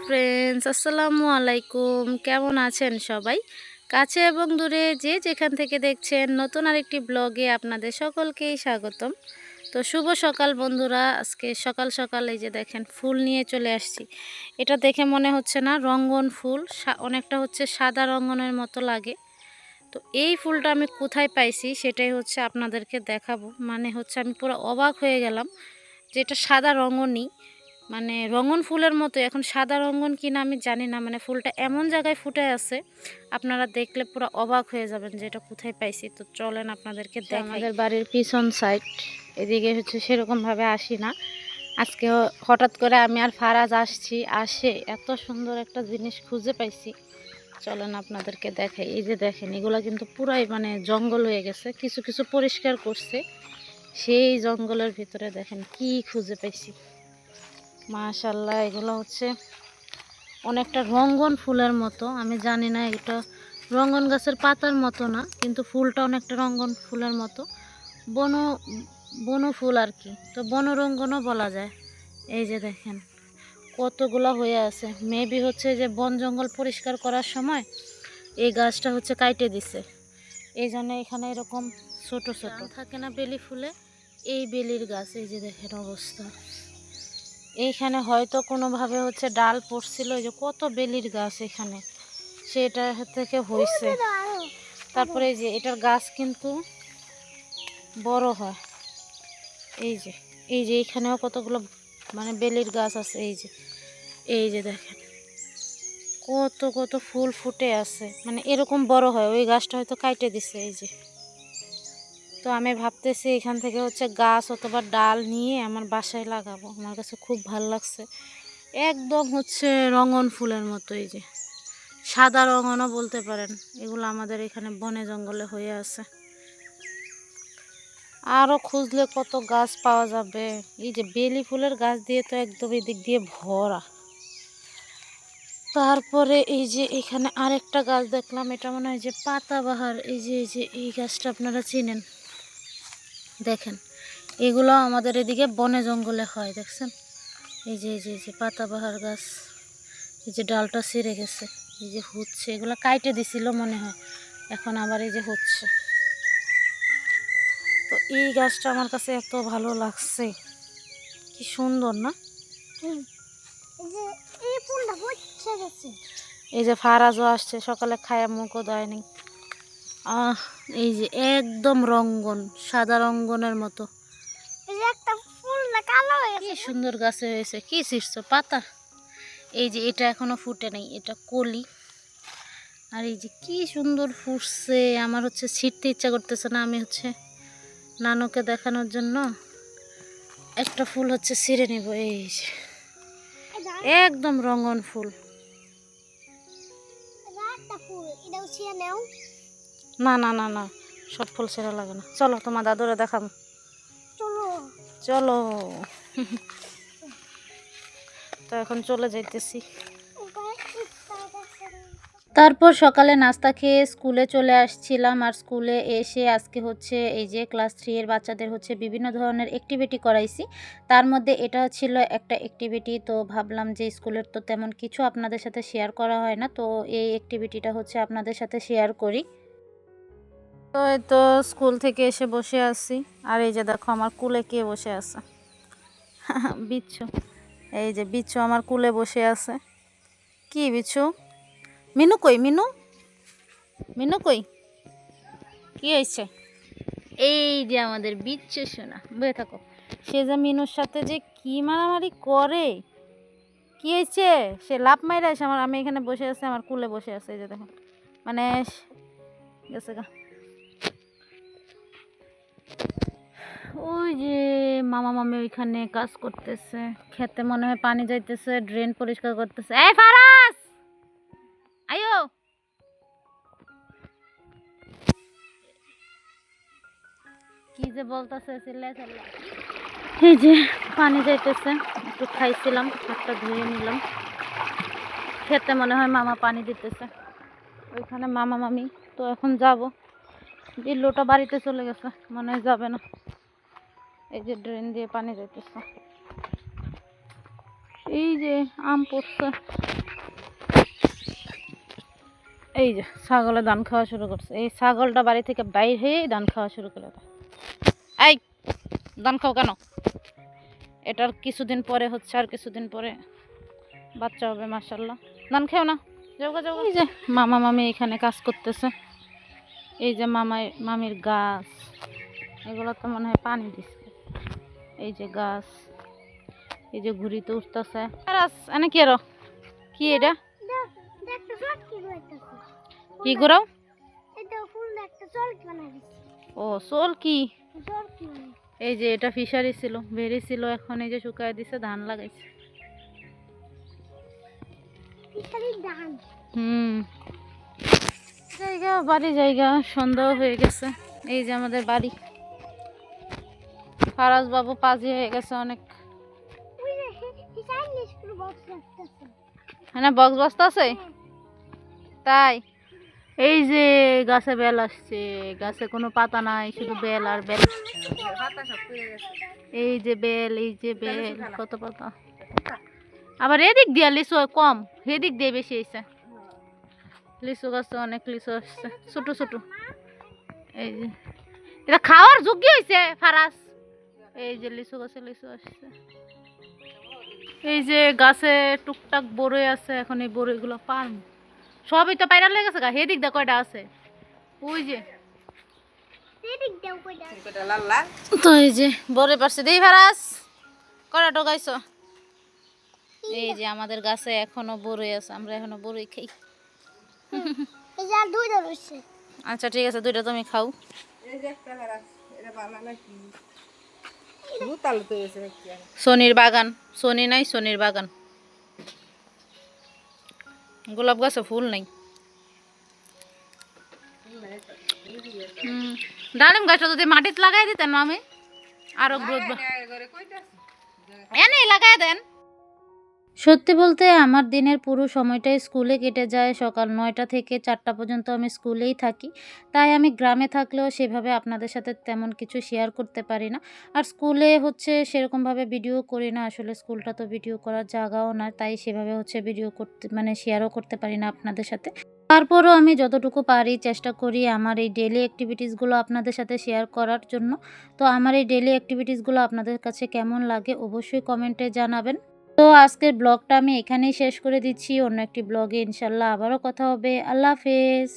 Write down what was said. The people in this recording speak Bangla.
ফ্রেন্ডস, আসসালামু আলাইকুম। কেমন আছেন সবাই? কাছে এবং দূরে যে যেখান থেকে দেখছেন, নতুন আরেকটি ব্লগে আপনাদের সকলকেই স্বাগতম। তো শুভ সকাল বন্ধুরা। আজকে সকাল সকাল এই যে দেখেন ফুল নিয়ে চলে আসছি। এটা দেখে মনে হচ্ছে না রঙ্গন ফুল, অনেকটা হচ্ছে সাদা রঙ্গনের মতো লাগে। তো এই ফুলটা আমি কোথায় পাইছি সেটাই হচ্ছে আপনাদেরকে দেখাবো। মানে হচ্ছে আমি পুরো অবাক হয়ে গেলাম যে এটা সাদা রঙ্গনই, মানে রঙন ফুলের মতো। এখন সাদা রঙন কিনা আমি জানি না, মানে ফুলটা এমন জায়গায় ফুটে আছে আপনারা দেখলে পুরো অবাক হয়ে যাবেন যে এটা কোথায় পাইছি। তো চলেন আপনাদেরকে দেখাই। আমাদের বাড়ির পিছন সাইড, এদিকে হচ্ছে সেরকমভাবে আসি না। আজকে হঠাৎ করে আমি আর ফারাজ আসে এত সুন্দর একটা জিনিস খুঁজে পাইছি। চলেন আপনাদেরকে দেখাই। এই যে দেখেন, এগুলো কিন্তু পুরাই মানে জঙ্গল হয়ে গেছে, কিছু কিছু পরিষ্কার করছে। সেই জঙ্গলের ভিতরে দেখেন কি খুঁজে পাইছি। মাশাআল্লাহ, এগুলো হচ্ছে অনেকটা রঙ্গন ফুলের মতো। আমি জানি না এটা রঙ্গন গাছের পাতার মতো না, কিন্তু ফুলটা অনেকটা রঙ্গন ফুলের মতো। বন বন ফুল আর কি, তো বনরঙ্গনও বলা যায়। এই যে দেখেন কতগুলো হয়ে আছে। মেবি হচ্ছে যে বন জঙ্গল পরিষ্কার করার সময় এই গাছটা হচ্ছে কাইটে দিছে, এই জন্য এখানে এরকম ছোট ছোট থাকে না বেলি ফুলে, এই বেলির গাছ। এই যে দেখেন অবস্থা, এইখানে হয়তো কোনোভাবে হচ্ছে ডাল পড়ছিল। এই যে কত বেলির গাছ এখানে, সেটা থেকে হয়েছে। তারপরে এই যে এটার গাছ কিন্তু বড় হয়। এই যে এইখানেও কতগুলো মানে বেলির গাছ আছে। এই যে দেখেন কত কত ফুল ফুটে আছে, মানে এরকম বড় হয়। ওই গাছটা হয়তো কাইটে দিছে। এই যে, তো আমি ভাবতেছি এখান থেকে হচ্ছে গাছ অথবা ডাল নিয়ে আমার বাসায় লাগাবো। আমার কাছে খুব ভালো লাগছে, একদম হচ্ছে রঙন ফুলের মতো। এই যে সাদা রঙনও বলতে পারেন। এগুলো আমাদের এখানে বনে জঙ্গলে হয়ে আছে। আরও খুঁজলে কত গাছ পাওয়া যাবে। এই যে বেলি ফুলের গাছ দিয়ে তো একদম এদিক দিয়ে ভরা। তারপরে এই যে এখানে আরেকটা গাছ দেখলাম, এটা মনে হয় যে পাতাবাহার। এই যে এই গাছটা আপনারা চিনেন? দেখেন এগুলো আমাদের এদিকে বনে জঙ্গলে হয়, দেখছেন? এই যে পাতাবাহার গাছ। এই যে ডালটা ছিঁড়ে গেছে, এই যে হচ্ছে, এগুলো কাইটে দিছিল মনে হয়, এখন আবার এই যে হচ্ছে। তো এই গাছটা আমার কাছে এত ভালো লাগছে, কি সুন্দর না? এই যে ফারাজও আসছে, সকালে খায়া মুখও দেয়নি। এই যে একদম রঙ্গন, সাদা রঙ্গনের মতো। কি সুন্দর গাছে হয়েছে। কি ছিঁড়ছো? পাতা? এই যে এটা এখনো ফুটে নাই, এটা কলি। আর এই যে কি সুন্দর ফুটছে, আমার হচ্ছে ছিঁড়তে ইচ্ছা করতেছে না। আমি হচ্ছে নানুকে দেখানোর জন্য একটা ফুল হচ্ছে ছিঁড়ে নেব। এই যে একদম রঙন ফুল। না না না না, সব ফুল ছেঁড়া লাগে না। চলো তোমার দাদুরা দেখাবো, চলো। তো এখন চলে যাইতেছি। তারপর সকালে নাস্তা খেয়ে স্কুলে চলে আসছিলাম। আর স্কুলে এসে আজকে হচ্ছে এই যে ক্লাস 3 এর বাচ্চাদের হচ্ছে বিভিন্ন ধরনের অ্যাক্টিভিটি করাইছি। তার মধ্যে এটা ছিল একটা অ্যাক্টিভিটি। তো ভাবলাম যে স্কুলের তো তেমন কিছু আপনাদের সাথে শেয়ার করা হয় না, তো এই অ্যাক্টিভিটিটা হচ্ছে আপনাদের সাথে শেয়ার করি। তো এই তো স্কুল থেকে এসে বসে আছি। আর এই যে দেখো আমার কুলে কে বসে আছে? বিচ্ছু। এই যে বিচ্ছু আমার কুলে বসে আছে। কি বিচ্ছু? মিনু কই? মিনু কই? কি হয়েছে? এই যে আমাদের বিচ্ছু সোনা, বয়ে থাকো। সে যে মিনুর সাথে যে কি মারামারি করে! কি হয়েছে? সে লাফ মাইরা এসে আমি এখানে বসে আছে, আমার কুলে বসে আছে। এই যে দেখেন, মানে গেছে গা। ওই যে মামা মামি ওইখানে কাজ করতেছে, খেতে মনে হয় পানি যাইতেছে, ড্রেন পরিষ্কার করতেছে। এই ফারাস, আয়ো। কি যে বলতেছে, এই যে পানি যাইতেছে, একটু খাইছিলাম, হাতটা ধুয়ে নিলাম। খেতে মনে হয় মামা পানি দিতেছে, ওইখানে মামা মামি। তো এখন যাব, বিল্লুটা বাড়িতে চলে গেছে, মনে হয় যাবে না। এই যে ড্রেন দিয়ে পানি যাইতেছে। এই যে আম পড়ছে, এই যে ছাগলে ধান খাওয়া শুরু করছে। এই ছাগলটা বাড়ি থেকে বাইর হয়ে ধান খাওয়া শুরু করে দেয়। এই ধান খাও কেন? এটার কিছুদিন পরে হচ্ছে, আর কিছুদিন পরে বাচ্চা হবে মাশাআল্লাহ। ধান খেও না, যাও যাও। এই যে মামা মামি এখানে কাজ করতেছে। এই যে মামির গাছ, এগুলো তো মনে হয় পানি দিচ্ছে। এই যে গাছ, এই যে ঘুরিতে উঠতেছে। এনে কি আরো কি এটা কি ঘুরাও? ও চোল কি? এই যে এটা ফিশারি ছিল, ভেরি ছিল, এখন এই যে শুকায় দিছে, ধান লাগাইছে। জায়গা বাড়ি জায়গা সন্দেহ হয়ে গেছে। এই যে আমাদের বাড়ি, ফারাজ বাবু পাজি হয়ে গেছে অনেক। হ্যাঁ বক্স বস্তা আছে তাই। এই যে গাছে বেল আসছে, গাছে কোনো পাতা নাই, শুধু বেল আর বেল। এই যে বেল, এই যে বেল, কত পাতা। আবার এদিক দিয়া লিচু কম, এদিক দিয়ে বেশি হয়েছে। লিচু গাছে অনেক লিচু আসছে, ছোট ছোট। এই যে এটা খাওয়ার যোগ্য হয়েছে ফারাস। এই যে লিচু গাছে লিচু আসছে। এই যে গাছে টুকটাক বড়ই আছে, এখন এই বড়ইগুলো পারম সবই তো পায়রা লেগে গেছে। হেদিক দা কয়টা আছে, ওই যে তো এই যে বড়ই পারছে। দেই ফারাস কয়টা ঢোকাইছো? এই যে আমাদের গাছে এখনো বড়ই আছে, আমরা এখনো বড়ই খাই। আচ্ছা ঠিক আছে, দুইটা তুমি খাও। সোনির বাগান, সোনি নাই, সোনির বাগান। গোলাপ গাছে ফুল নাই। ডালিম গাছটা যদি মাটিতে লাগাই দিতেন আমি আরো গ্রোথ এনে লাগাই দেন। সত্যি বলতে আমার দিনের পুরো সময়টাই স্কুলে কেটে যায়। সকাল 9টা থেকে 4টা পর্যন্ত আমি স্কুলেই থাকি। তাই আমি গ্রামে থাকলেও সেভাবে আপনাদের সাথে তেমন কিছু শেয়ার করতে পারি না। আর স্কুলে হচ্ছে সেরকমভাবে ভিডিও করি না, আসলে স্কুলটা তো ভিডিও করার জায়গাও না, তাই সেভাবে হচ্ছে ভিডিও করতে মানে শেয়ারও করতে পারি না আপনাদের সাথে। তারপরও আমি যতটুকু পারি চেষ্টা করি আমার এই ডেইলি অ্যাক্টিভিটিসগুলো আপনাদের সাথে শেয়ার করার জন্য। তো আমার এই ডেইলি অ্যাক্টিভিটিসগুলো আপনাদের কাছে কেমন লাগে অবশ্যই কমেন্টে জানাবেন। তো আজকের ব্লগটা আমি এখানেই শেষ করে দিচ্ছি। অন্য একটি ব্লগে ইনশাল্লাহ আবারও কথা হবে। আল্লাহ হাফেজ।